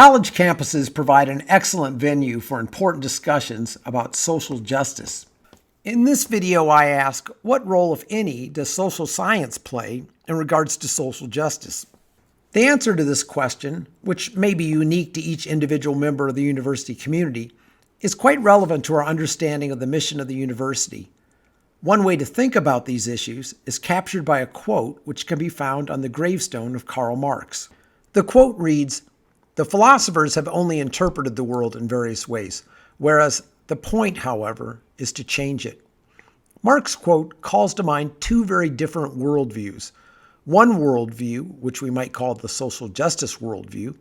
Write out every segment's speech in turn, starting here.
College campuses provide an excellent venue for important discussions about social justice. In this video, I ask, what role, if any, does social science play in regards to social justice? The answer to this question, which may be unique to each individual member of the university community, is quite relevant to our understanding of the mission of the university. One way to think about these issues is captured by a quote which can be found on the gravestone of Karl Marx. The quote reads, "The philosophers have only interpreted the world in various ways, whereas the point, however, is to change it." Marx's quote calls to mind two very different worldviews. One worldview, which we might call the social justice worldview,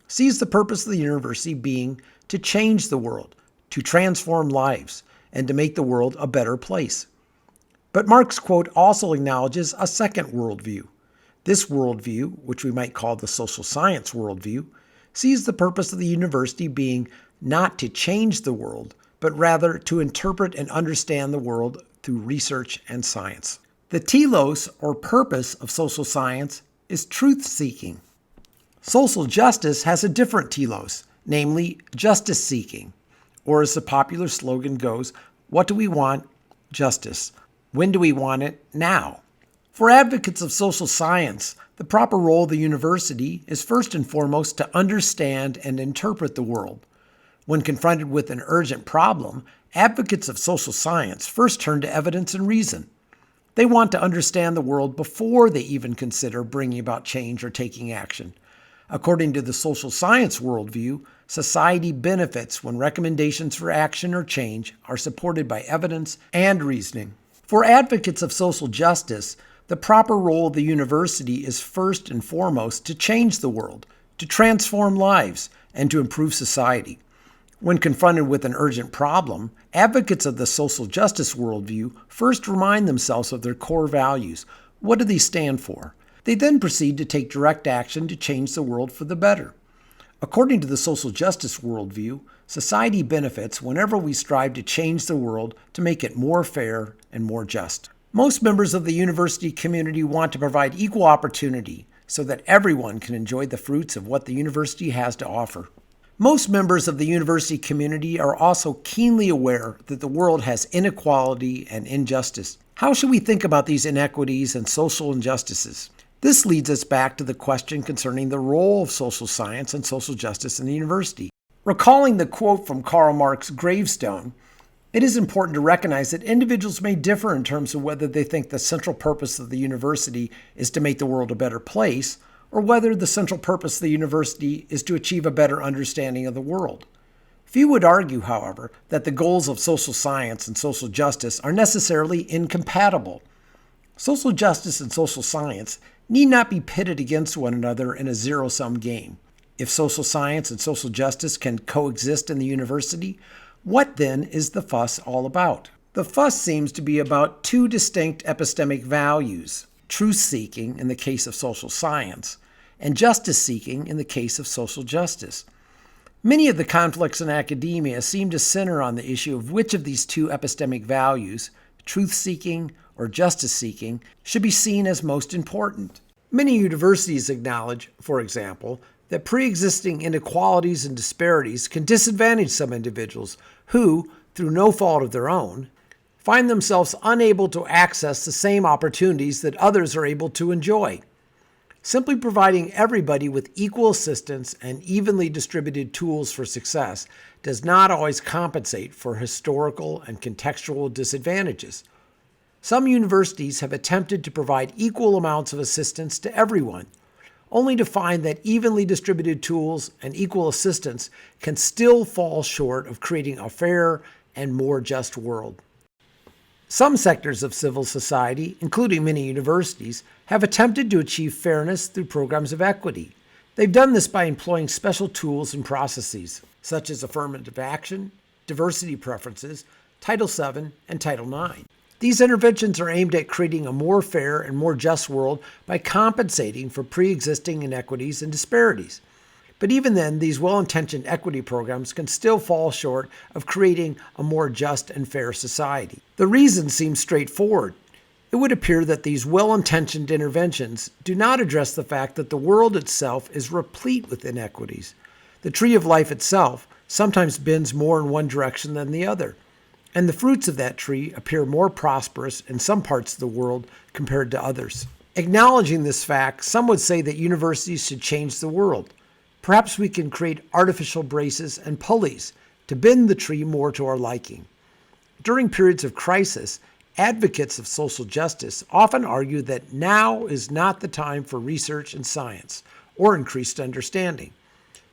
sees the purpose of the university being to change the world, to transform lives, and to make the world a better place. But Marx's quote also acknowledges a second worldview. This worldview, which we might call the social science worldview, sees the purpose of the university being not to change the world, but rather to interpret and understand the world through research and science. The telos, or purpose, of social science is truth-seeking. Social justice has a different telos, namely justice-seeking, or as the popular slogan goes, what do we want? Justice. When do we want it? Now. For advocates of social science, the proper role of the university is first and foremost to understand and interpret the world. When confronted with an urgent problem, advocates of social science first turn to evidence and reason. They want to understand the world before they even consider bringing about change or taking action. According to the social science worldview, society benefits when recommendations for action or change are supported by evidence and reasoning. For advocates of social justice, the proper role of the university is first and foremost to change the world, to transform lives, and to improve society. When confronted with an urgent problem, advocates of the social justice worldview first remind themselves of their core values. What do these stand for? They then proceed to take direct action to change the world for the better. According to the social justice worldview, society benefits whenever we strive to change the world to make it more fair and more just. Most members of the university community want to provide equal opportunity so that everyone can enjoy the fruits of what the university has to offer. Most members of the university community are also keenly aware that the world has inequality and injustice. How should we think about these inequities and social injustices? This leads us back to the question concerning the role of social science and social justice in the university. Recalling the quote from Karl Marx's gravestone, it is important to recognize that individuals may differ in terms of whether they think the central purpose of the university is to make the world a better place, or whether the central purpose of the university is to achieve a better understanding of the world. Few would argue, however, that the goals of social science and social justice are necessarily incompatible. Social justice and social science need not be pitted against one another in a zero-sum game. If social science and social justice can coexist in the university, what then is the fuss all about? The fuss seems to be about two distinct epistemic values: truth-seeking in the case of social science, and justice-seeking in the case of social justice. Many of the conflicts in academia seem to center on the issue of which of these two epistemic values, truth-seeking or justice-seeking, should be seen as most important. Many universities acknowledge, for example, that pre-existing inequalities and disparities can disadvantage some individuals who, through no fault of their own, find themselves unable to access the same opportunities that others are able to enjoy. Simply providing everybody with equal assistance and evenly distributed tools for success does not always compensate for historical and contextual disadvantages. Some universities have attempted to provide equal amounts of assistance to everyone, only to find that evenly distributed tools and equal assistance can still fall short of creating a fairer and more just world. Some sectors of civil society, including many universities, have attempted to achieve fairness through programs of equity. They've done this by employing special tools and processes, such as affirmative action, diversity preferences, Title VII, and Title IX. These interventions are aimed at creating a more fair and more just world by compensating for pre-existing inequities and disparities. But even then, these well-intentioned equity programs can still fall short of creating a more just and fair society. The reason seems straightforward. It would appear that these well-intentioned interventions do not address the fact that the world itself is replete with inequities. The tree of life itself sometimes bends more in one direction than the other, and the fruits of that tree appear more prosperous in some parts of the world compared to others. Acknowledging this fact, some would say that universities should change the world. Perhaps we can create artificial braces and pulleys to bend the tree more to our liking. During periods of crisis, advocates of social justice often argue that now is not the time for research and science or increased understanding.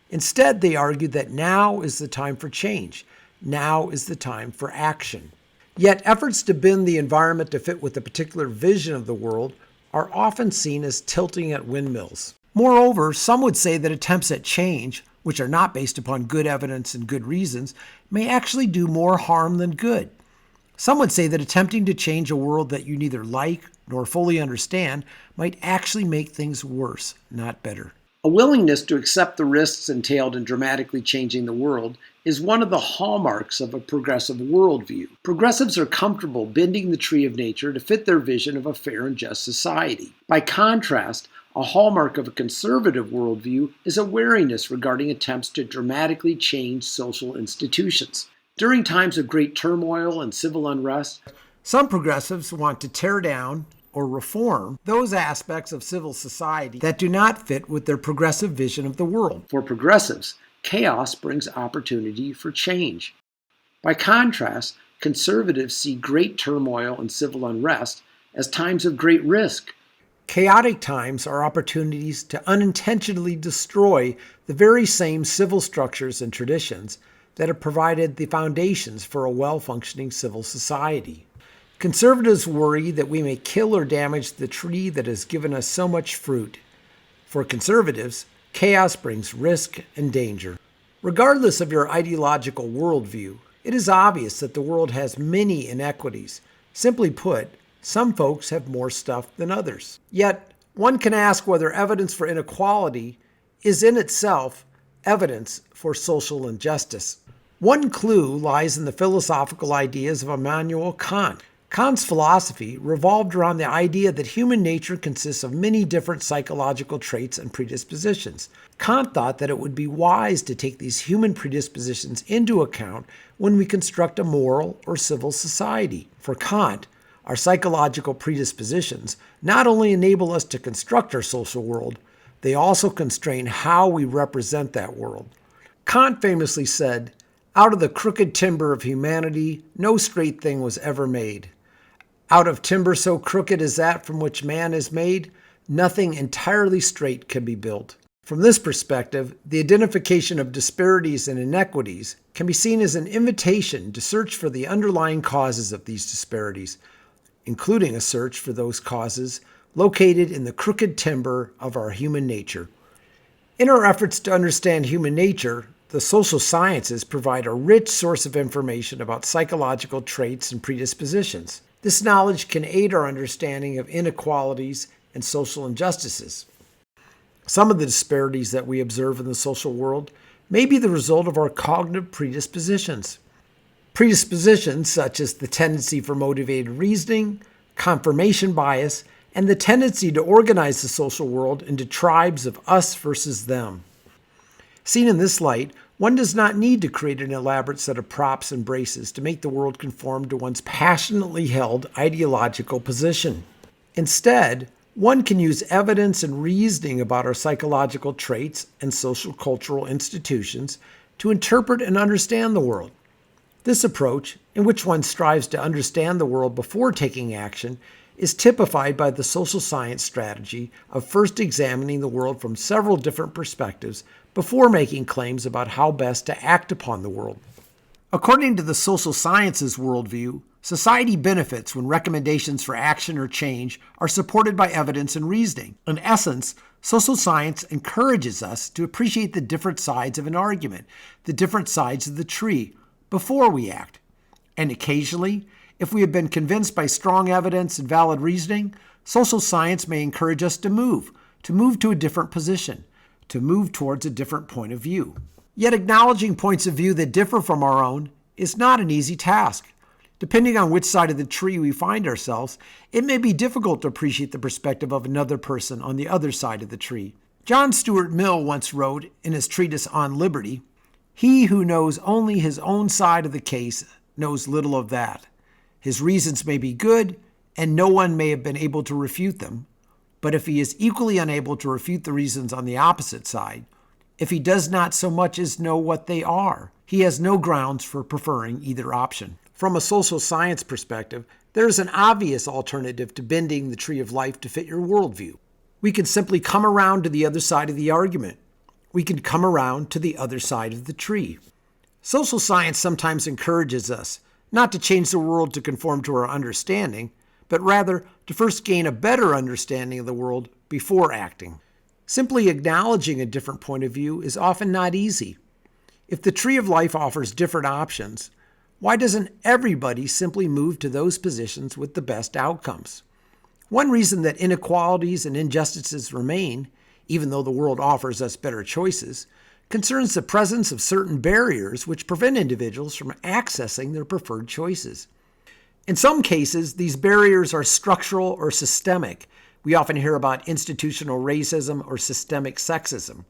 Instead, they argue that now is the time for change. Now is the time for action. Yet efforts to bend the environment to fit with a particular vision of the world are often seen as tilting at windmills. Moreover, some would say that attempts at change, which are not based upon good evidence and good reasons, may actually do more harm than good. Some would say that attempting to change a world that you neither like nor fully understand might actually make things worse, not better. A willingness to accept the risks entailed in dramatically changing the world is one of the hallmarks of a progressive worldview. Progressives are comfortable bending the tree of nature to fit their vision of a fair and just society. By contrast, a hallmark of a conservative worldview is a wariness regarding attempts to dramatically change social institutions. During times of great turmoil and civil unrest, some progressives want to tear down or reform those aspects of civil society that do not fit with their progressive vision of the world. For progressives, chaos brings opportunity for change. By contrast, conservatives see great turmoil and civil unrest as times of great risk. Chaotic times are opportunities to unintentionally destroy the very same civil structures and traditions that have provided the foundations for a well-functioning civil society. Conservatives worry that we may kill or damage the tree that has given us so much fruit. For conservatives, chaos brings risk and danger. Regardless of your ideological worldview, it is obvious that the world has many inequities. Simply put, some folks have more stuff than others. Yet, one can ask whether evidence for inequality is in itself evidence for social injustice. One clue lies in the philosophical ideas of Immanuel Kant. Kant's philosophy revolved around the idea that human nature consists of many different psychological traits and predispositions. Kant thought that it would be wise to take these human predispositions into account when we construct a moral or civil society. For Kant, our psychological predispositions not only enable us to construct our social world, they also constrain how we represent that world. Kant famously said, "Out of the crooked timber of humanity, no straight thing was ever made. Out of timber so crooked as that from which man is made, nothing entirely straight can be built." From this perspective, the identification of disparities and inequities can be seen as an invitation to search for the underlying causes of these disparities, including a search for those causes located in the crooked timber of our human nature. In our efforts to understand human nature, the social sciences provide a rich source of information about psychological traits and predispositions. This knowledge can aid our understanding of inequalities and social injustices. Some of the disparities that we observe in the social world may be the result of our cognitive predispositions. Predispositions such as the tendency for motivated reasoning, confirmation bias, and the tendency to organize the social world into tribes of us versus them. Seen in this light, one does not need to create an elaborate set of props and braces to make the world conform to one's passionately held ideological position. Instead, one can use evidence and reasoning about our psychological traits and social cultural institutions to interpret and understand the world. This approach, in which one strives to understand the world before taking action, is typified by the social science strategy of first examining the world from several different perspectives before making claims about how best to act upon the world. According to the social sciences worldview, society benefits when recommendations for action or change are supported by evidence and reasoning. In essence, social science encourages us to appreciate the different sides of an argument, the different sides of the tree, before we act. And occasionally, if we have been convinced by strong evidence and valid reasoning, social science may encourage us to move to a different position, to move towards a different point of view. Yet acknowledging points of view that differ from our own is not an easy task. Depending on which side of the tree we find ourselves, it may be difficult to appreciate the perspective of another person on the other side of the tree. John Stuart Mill once wrote in his treatise on liberty, "He who knows only his own side of the case knows little of that. His reasons may be good, and no one may have been able to refute them. But if he is equally unable to refute the reasons on the opposite side, if he does not so much as know what they are, he has no grounds for preferring either option." From a social science perspective, there is an obvious alternative to bending the tree of life to fit your worldview. We can simply come around to the other side of the argument. We can come around to the other side of the tree. Social science sometimes encourages us not to change the world to conform to our understanding, but rather to first gain a better understanding of the world before acting. Simply acknowledging a different point of view is often not easy. If the tree of life offers different options, why doesn't everybody simply move to those positions with the best outcomes? One reason that inequalities and injustices remain, even though the world offers us better choices, concerns the presence of certain barriers which prevent individuals from accessing their preferred choices. In some cases, these barriers are structural or systemic. We often hear about institutional racism or systemic sexism.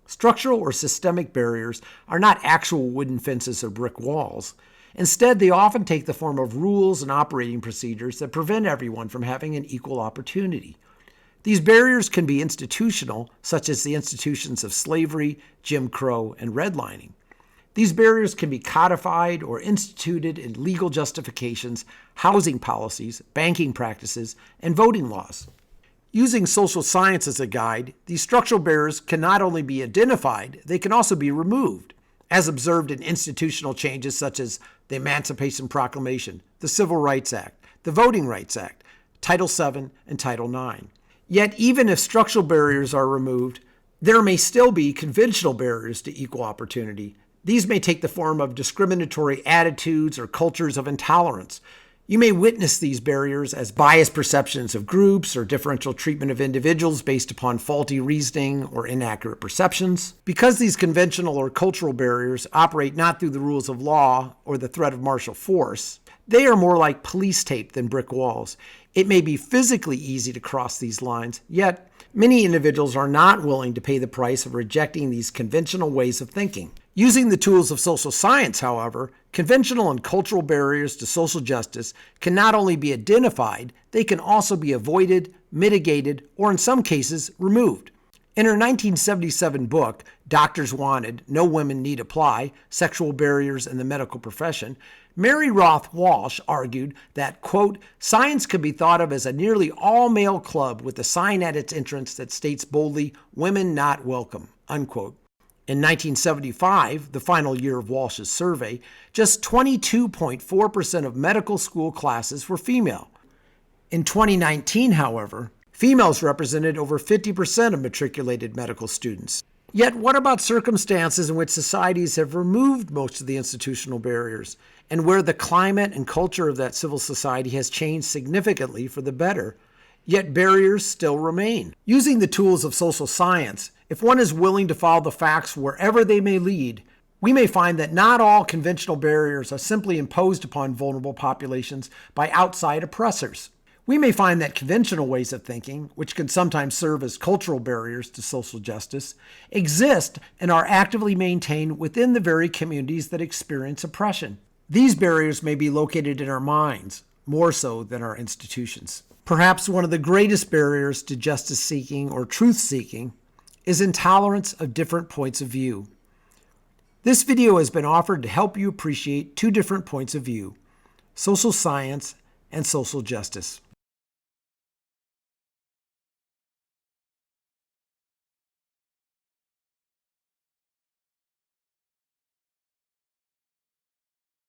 Structural or systemic barriers are not actual wooden fences or brick walls. Instead, they often take the form of rules and operating procedures that prevent everyone from having an equal opportunity. These barriers can be institutional, such as the institutions of slavery, Jim Crow, and redlining. These barriers can be codified or instituted in legal justifications, housing policies, banking practices, and voting laws. Using social science as a guide, these structural barriers can not only be identified, they can also be removed, as observed in institutional changes such as the Emancipation Proclamation, the Civil Rights Act, the Voting Rights Act, Title VII, and Title IX. Yet, even if structural barriers are removed, there may still be conventional barriers to equal opportunity. These may take the form of discriminatory attitudes or cultures of intolerance. You may witness these barriers as biased perceptions of groups or differential treatment of individuals based upon faulty reasoning or inaccurate perceptions. Because these conventional or cultural barriers operate not through the rules of law or the threat of martial force, they are more like police tape than brick walls. It may be physically easy to cross these lines, yet many individuals are not willing to pay the price of rejecting these conventional ways of thinking. Using the tools of social science, however, conventional and cultural barriers to social justice can not only be identified, they can also be avoided, mitigated, or in some cases, removed. In her 1977 book, Doctors Wanted, No Women Need Apply, Sexual Barriers in the Medical Profession, Mary Roth Walsh argued that, quote, science could be thought of as a nearly all-male club with a sign at its entrance that states boldly, "Women not welcome," unquote. In 1975, the final year of Walsh's survey, just 22.4% of medical school classes were female. In 2019, however, females represented over 50% of matriculated medical students. Yet what about circumstances in which societies have removed most of the institutional barriers and where the climate and culture of that civil society has changed significantly for the better, yet barriers still remain? Using the tools of social science, if one is willing to follow the facts wherever they may lead, we may find that not all conventional barriers are simply imposed upon vulnerable populations by outside oppressors. We may find that conventional ways of thinking, which can sometimes serve as cultural barriers to social justice, exist and are actively maintained within the very communities that experience oppression. These barriers may be located in our minds, more so than our institutions. Perhaps one of the greatest barriers to justice-seeking or truth-seeking is intolerance of different points of view. This video has been offered to help you appreciate two different points of view: social science and social justice.